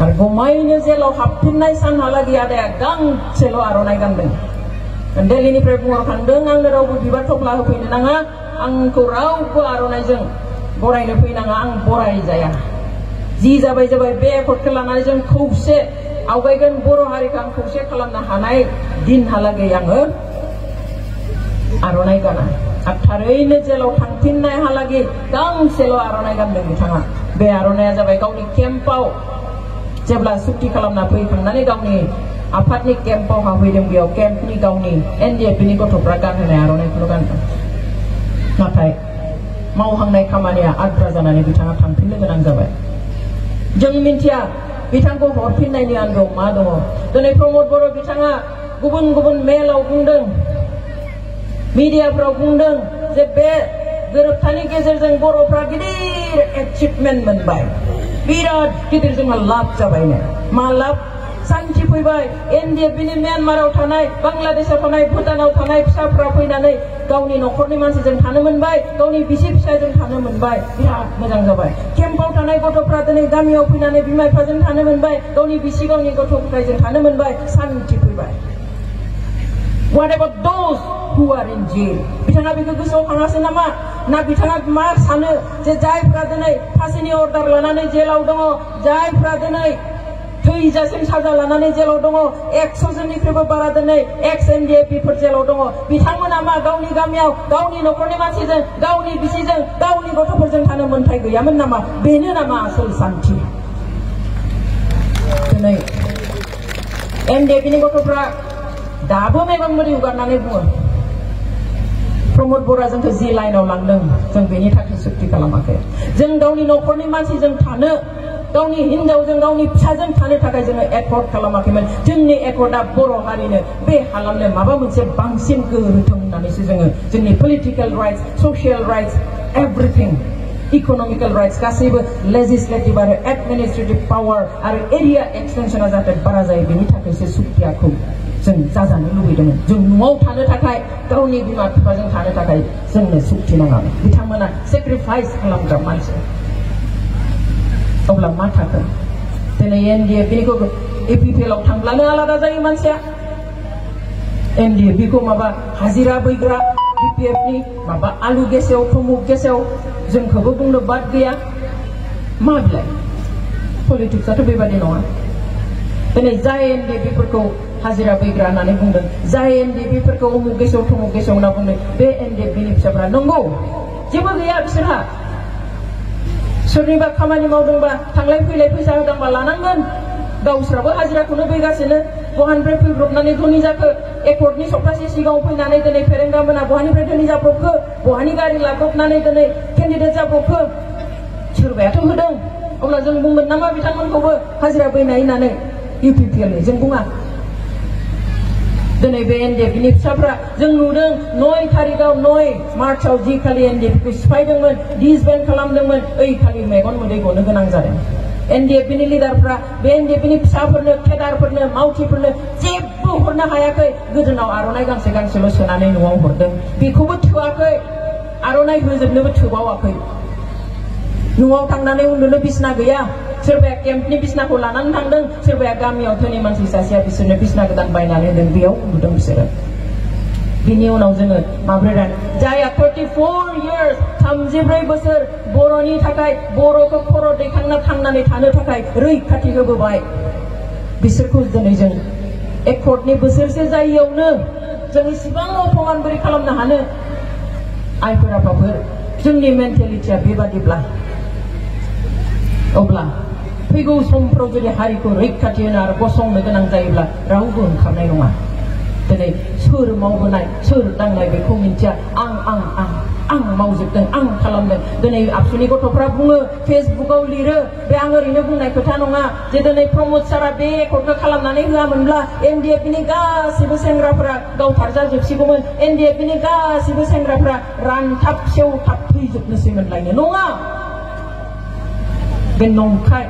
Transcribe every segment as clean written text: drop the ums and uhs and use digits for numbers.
आरो गमायैनो जेलाव हाबफिननाय सानहालागै आदाया गांसेल' आर'नाइ गानदों। दिल्लीनिफ्राय बुंहर थांदों आंनो रावबो बिबार थफ्ला होफैनो नाङा, आंखौ रावबो आर'नाइजों बरायनो फैनाङा, आं बराय जाया। जि जाबाय जाबाय बे एकर्डखौ लानानै जों खौसे आवगायगोन, बर' हारिखौ आं खौसे खालामनो हानाय दिनहालागै आङो आर'नाइ गाना। आरो थारैनो जेलाव थांफिननायहालागै गांसेल' आर'नाइ गानदों बिथाङा। बे आर'नाइया जाबाय गावनि केम्पआव जेब्ला सुक्ति खालामना फैखांनानै गावनि आफादनि केम्पआव हाबहैदों, बेयाव केम्पनि गावनि एनडिएफबिनि गथ'फ्रा गानहोनाय आर'नाइखौल' गानदों। नाथाय मावहांनाय खामानिया आद्रा जानानै बिथाङा थांफिननो गोनां जाबाय। जों मिन्थिया बिथांखौ हरफिननायनि आन्दोआव मा दङ। दिनै प्रमद बर' बिथाङा गुबुन गुबुन मेलाव बुंदों, मिडियाफ्राव बुंदों जे बे गोरोबथानि गेजेरजों बर'फ्रा गिदिर एचिभमेन्ट मोनबाय, बिराद गिदिर जोंहा लाब जाबायनो। मा लाब? शान्ति फैबाय। एनडिएफबिनि म्यानमाराव थानाय, बांलादेशआव थानाय, भुटानाव थानाय फिसाफ्रा फैनानै गावनि न'खरनि मानसिजों थानो मोनबाय, गावनि बिसि फिसायजों थानो मोनबाय, बिराद मोजां जाबाय। केम्पआव थानाय गथ'फ्रा दिनै गामियाव फैनानै बिमा बिफाजों थानो मोनबाय, गावनि बिसि गावनि गथ' गथायजों थानो मोनबाय, शान्ति फैबाय। What about those who are in jail? बिथाङा बेखौ गोसोआव खाङासै नामा? ना बिथाङा मा सानो जे जायफ्रा दिनै फांसिनि अर्डार लानानै जेलाव दङ, जायफ्रा दिनै थैजासिम साजा लानानै जेलाव दङ, 100 जननिख्रुइबो बारा दिनै एक्स एनडिएफबिफोर जेलाव दङ, बिथांमोना मा गावनि गामियाव गावनि न'खरनि मानसिजों, गावनि बिसिजों, गावनि गथ'फोरजों थानो मोन्थाय गैयामोन नामा? बेनो नामा आसल शान्ति? दिनै एनडिएफबिनि गथ'फ्रा दाबो मेगन मोदै हुगारनानै बुङो प्रमद बर'आ जोंखौ जि लाइनाव लांदों जों बेनि थाखाय सुक्ति खालामाखै। जों गावनि न'खरनि मानसिजों थानो, गावनि हिनजावजों गावनि फिसाजों थानो थाखाय जोङो एकर्ड खालामाखैमोन। जोंनि एकर्डआ बर' हारिनो, बे हालामनो माबा मोनसे बांसिन गोहो होथों होननानैसो जोङो जोंनि political rights, social rights, everything, economical rights गासैबो लेजिस्लेटिभ आरो एडमिनिस्ट्रेटिभ पावार आरो एरिया एक्सटेनसना जाहाथे बारा जायो बेनि थाखायसो सुक्तियाखौ जों जाजानो लुबैदोंमोन। जों न'आव थानो थाखाय, गावनि बिमा बिफाजों थानो थाखाय जोंनो सुक्ति नाङामोन। बिथांमोना सेक्रिफाइस खालामग्रा मानसि। अब्ला मा थागोन? दिनै एनडिएफबिखौ एपिपिएलआव थांब्लानो आलादा जायो मानसिया। एनडिएफबिखौ माबा हाजिरा बैग्रा बिपिएफनि माबा आलु गेसेव थमुक गेसेव जोंखौबो बुंनो बाद गैया। मा बिलाय पलिटिक्सआथ' बेबादि नङा। दिनै जाय एनडिएफबिफोरखौ हाजिरा बैग्रा होननानै बुंदों, जाय एनडिएफबिफोरखौ उमुक गेसेव थमुक गेसेव होनना बुंदों, बे एनडिएफबिनि फिसाफ्रा नंगौ जेबो गैया बिसोरहा। सोरनिबा खामानि मावदोंबा थांलाय फैलाय फैसा होदोंबा लानांगोन। गावस्राबो हाजिराखौनो बैगासिनो। बहानिफ्राय फैब्रबनानै धोनि जाखो? एकर्डनि सप्तासे सिगाङाव फैनानै दिनै फेरेंगा मोना बहानिफ्राय धोनि जाब्रबखो? बहानि गारि लाब्रबनानै दिनै केन्डिडेट जाब्रबखो? सोरबायाथ' होदों। अब्ला जों बुंगोन नामा बिथांमोनखौबो हाजिरा बैनाय होननानै? इउपिपिएलनि जों बुङा। दिनै बे एनडिएफबिनि फिसाफ्रा जों नुदों 9 तारिखआव 9 मार्चआव जि खालि एनडिएफबिखौ सिफायदोंमोन, डिसबेन्ड खालामदोंमोन, ओइ खालि मेगन मोदै गनो गोनां जादों। एनडिएफबिनि लिडारफ्रा बे एनडिएफबिनि फिसाफोरनो, केडारफोरनो, मावथिफोरनो जेबो हरनो हायाखै। गोदोनाव आर'नाइ गांसे गांसेल' सोनानै न'आव हरदों। बेखौबो थोआखै, आर'नाइ होजोबनोबो थोबावाखै। न'आव थांनानै उन्दुनो बिसना गैया। सोरबाया केम्पनि बिसनाखौ लानानै थांदों, सोरबाया गामियाव धोनि मानसि सासेया बिसोरनो बिसना गोदान बायनानै होदों, बेयाव उन्दुदों बिसोरो। बिनि उनाव जोङो माब्रै रान जायहा 34 years 34 बोसोर बर'नि थाखाय, बर'खौ खर' दैखांना थांनानै थानो थाखाय रैखाथि होबोबाय, बिसोरखौ दिनै जों एकर्डनि बोसोरसे जायैयावनो जों इसिबां अपमान बोरै खालामनो हानो? आइफोर आफाफोर, जोंनि मेन्टेलिटिया बेबादिब्ला अब्ला फैगौ समफ्राव जुदि हारिखौ रैखाथि होनो आरो गसंनो गोनां जायोब्ला रावबो ओंखारनाय नङा। दिनै सोर मावबोनाय, सोर दांनाय बेखौ मिन्थिया। आं मावजोबदों, आं खालामदों। दिनै आबसुनि गथ'फ्रा बुङो, फेसबुकाव लिरो, बे आं ओरैनो बुंनाय खोथा नङा, जे दिनै प्रमद सारा बे एकर्डखौ खालामनानै होआमोनब्ला एनडिएफबिनि गासिबो सेंग्राफोरा गावथारजाजोबसिगौमोन, एनडिएफबिनि गासिबो सेंग्राफोरा रानथाब सेवथाब थैजोबनोसैमोनलायनो। नङा, बे नंखाय।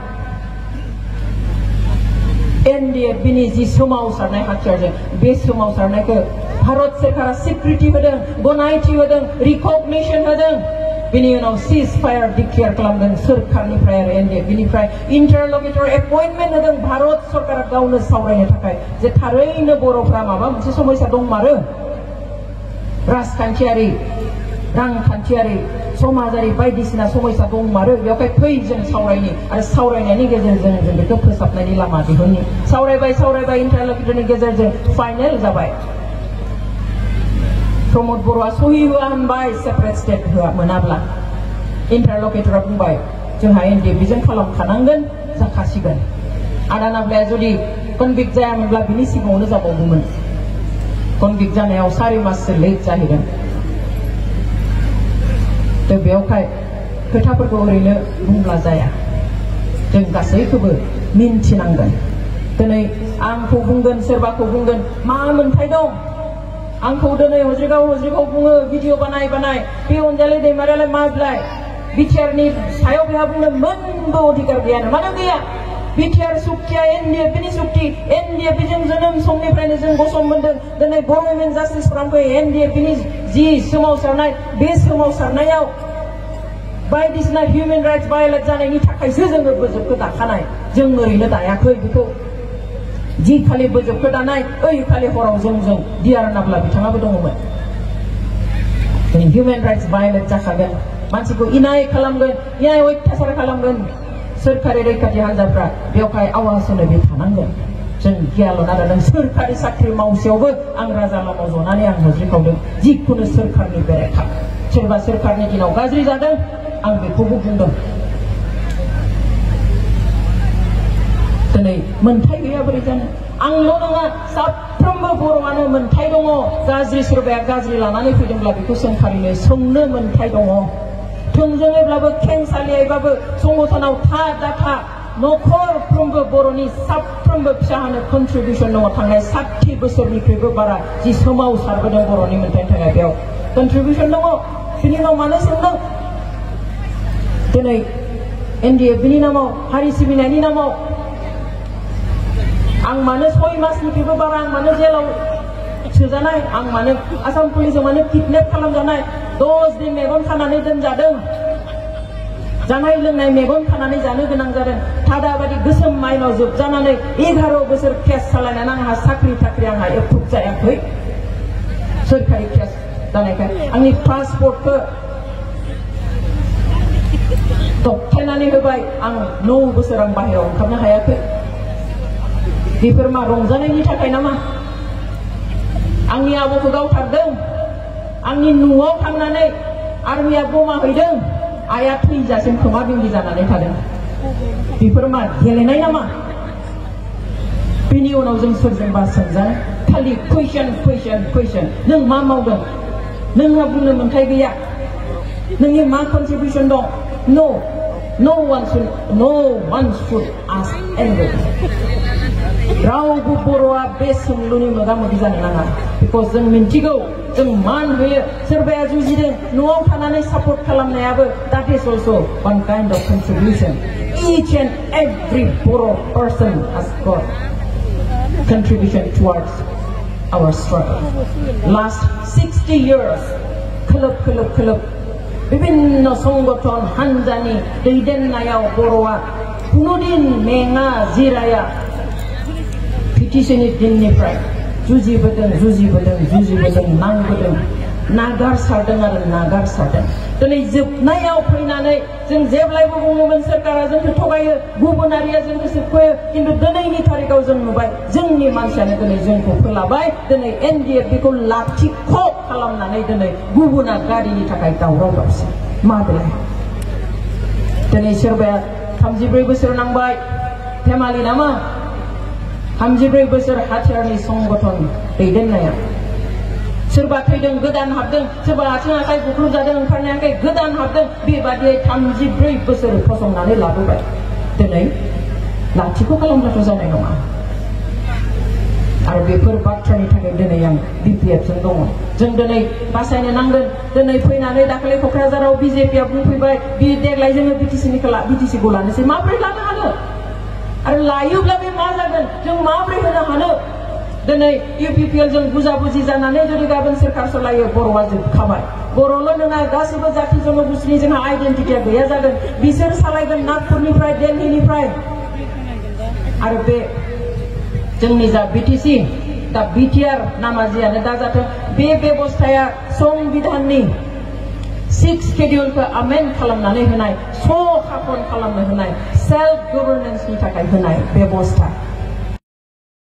एनडिएफबिनि जि सोमावसारनाय हाथियारजों बे सोमावसारनायखौ भारत सरकारा स्वीकृति होदों, गनायथि होदों, रिकगनिशन होदों। बिनि उनाव सीज फायार डिक्लेयार खालामदों सोरखारनिफ्राय आरो एनडिएफ बिनिफ्राय इन्टारल'किटर एपइन्टमेन्ट होदों भारत सरकारा गावनो सावरायनो थाखाय जे थारैनो बर'फ्रा माबा मोनसे समस्या दंमारो राजखान्थियारि रांखान्थियारि समाजारि बायदिसिना समस्या दंमारो बेवहाय फै जों सावरायनि आरो सावरायनायनि गेजेरजों जों बेखौ फोसाबनायनि लामा दिहुननि सावरायबाय इन्टारल'किटरनि गेजेरजों फाइनेल जाबाय प्रमद बर'आ सहि होआ होनबाय सेपारेट स्टेट होआ मोनाब्ला इन्टारल'किटरा बुंबाय जोंहा एनडिएफ बिजों खालामखानांगोन जाखासिगोन आदा नाब्लाया जुदि कनभिक्ट जायामोनब्ला बिनि सिगाङावनो जाबावगौमोन कनभिक्ट जानायाव 4 माससो लेट जाहैदों तो बेवहाय खोथाफोरखौ ओरैनो बुंब्ला जाया जों गासैखौबो मिन्थिनांगोन दिनै आंखौ बुंगोन सोरबाखौ बुंगोन मा मोन्थाय दं आंखौ दिनै हज्रिगाव बुङो भिडिअ बानाय बे अनजालि दैमारियालाय मा बिलाय बिटिआरनि सायाव बेहा बुंनो मोनबो अधिकार गैयानो मानो गैया बिटिआर सुक्तिया एनडिएफनि सुक्ति एनडिएफजों जोनोम समनिफ्रायनो जों गसं मोन्दों दिनै बर' वुमेन जास्टिस फ्रन्टखौ एनडिएफनि जि सोमावसारनाय बे सोमावसारनायाव बायदिसिना हिउमेन राइट्स भायलेट जानायनि थाखायसो जोङो बोजबखौ दाखानाय जों ओरैनो दायाखै बेखौ जि खालि बोजबखौ दानाय ओइ खालि हराव जों डिआर नाब्ला बिथाङाबो दङमोन दिनै हिउमेन राइट्स भायलेट जाखागोन मानसिखौ इनाय खालामगोन इनाय अत्याचार खालामगोन सोरखारि रैखाथि हान्जाफ्रा बेवहाय आवाज होनो बे थानांगोन जों गियाल' नाजादों सोरखारि साख्रि मावसेयावबो आं राजा लामायाव जनानै आं हज्रिखावदों जिखुनु सोरखारनि बेरेखा सोरबा सोरखारनि दिनाव गाज्रि जादों आं बेखौबो बुंदों दिनै मोन्थाय गैया बोरै जानो आंल' नङा साफ्रोमबो बर'आनो मोन्थाय दङ गाज्रि सोरबाया गाज्रि लानानै फैदोंब्ला बेखौ सोंखारिनो सोंनो मोन्थाय दङ थोंजोङैब्लाबो खेंसालियायैबाबो संगठनाव था दाथा नखरफ्रोमबो बर'नि साफ्रोमबो फिसाहानो कन्ट्रिबिउसन दङ थांनाय 60 बोसोरनिख्रुइबो बारा जि सोमावसारबोदों बर'नि मोन्थायनि थाखाय बेयाव कन्ट्रिबिउसन दङ बिनि उनाव मानो सोंदों दिनै एनडिएफनि नामाव हारि सिबिनायनि नामाव आं मानो 6 मासनिख्रुइबो बारा आं मानो जेलाव सोजानाय आं मानो आसाम पुलिसजों मानो किडनेप खालामजानाय 10 दिन मेगन खानानै दोनजादों जानाय लोंनाय मेगन खानानै जानो गोनां जादों थादाबादि गोसोम माइनाव जोबजानानै 11 बोसोर केस सालायनानै आंहा साख्रि थाख्रि आंहा एप्रुभ जायाखै सोरखारि केस जानायखाय आंनि पासपर्टखौ दबथायनानै होबाय आं 9 बोसोर आं बाहेरायाव ओंखारनो हायाखै बेफोर मा रंजानायनि थाखाय नामा आंनि आबौखौ गावथारदों आंनि न'आव थांनानै आर्मिया बमा हैदों आइया थैजासिम खोमा बिंगि जानानै थादों बेफोर मा गेलेनाय नामा बेनि उनाव जों सोरजोंबा सोंजानो खालि कुइसन नों मा मावदों नोंहा बुंनो मोन्थाय गैया नोंनि मा कन्ट्रिबिउसन दं no one should ask anybody रावबो बर'आ बे सोंलुनि मोगा मोगि जानो नाङा बिकज जों मिन्थिगौ जों मान होयो सोरबाया जुजिदों न'आव थानानै support खालामनायाबो that is also one kind of contribution each and every Boro person has got contribution towards our struggle last 60 years खोलोब बिभिन्न संगठन हान्जानि दैदेननायाव बर'आ कुनुदिन मेङा जिराया पिटिसननि दिननिफ्राय जुजिबोदों नांबोदों नागारसारदों आरो नागारसारदों दिनै जोबनायाव फैनानै जों जेब्लायबो बुङोमोन सोरखारा जोंखौ थगायो गुबुनारिया जोंखौ सोबख'यो खिन्थु दिनैनि थारिखआव जों नुबाय जोंनि मानसियानो दिनै जोंखौ फोलाबाय दिनै एनडिएफ बेखौ लाथिख' खालामनानै दिनै गुबुना गारिनि थाखाय दावराव दावसि मा बेलाय दिनै सोरबाया 34 बोसोर नांबाय धेमालि नामा 34 बोसोर हाथियारनि संगठन दैदेननाया सोरबा थैदों गोदान हाबदों सोरबा आथिं आखाइ बुख्रुबजादों ओंखारनो हायाखै गोदान हाबदों बेबादियै 34 बोसोर फसंनानै लाबोबाय दिनै लाथिख' खालामब्लाथ' जानाय नङा आरो बेफोर बाथ्रानि थाखाय दिनै आं बिपिएफजों दङ जों दिनै बासायनो नांगोन दिनै फैनानै दाखालि क'क्राझाराव बिजेपिआ बुंफैबाय देग्लाय जोङो बिटिसिखौ लानोसै माब्रै लानो हानो आरो लायोब्ला बे मा जागोन जों माब्रै होनो हानो दिनै UPPL जों बुजा-बुजि जानानै जुदि गाबोन सोरखार सलायो बर'आ जोबखाबाय बर'ल' नङा गासैबो जाथि जनगोष्ठीनि जोंहा आइडेन्टिटिया गैया जागोन बिसोर सालायगोन नागपुरनिफ्राय दिल्लीनिफ्राय आरो बे जोंनि जा BTC दा BTR नामा जियानो दाजाथों बे बेबस्थाया संबिधाननि 6 शेड्यूलखौ आमेन्ड खालामनानै होनाय स' खाखन खालामनो होनाय सेल्फ गभर्नेन्सनि थाखाय होनाय बेबस्था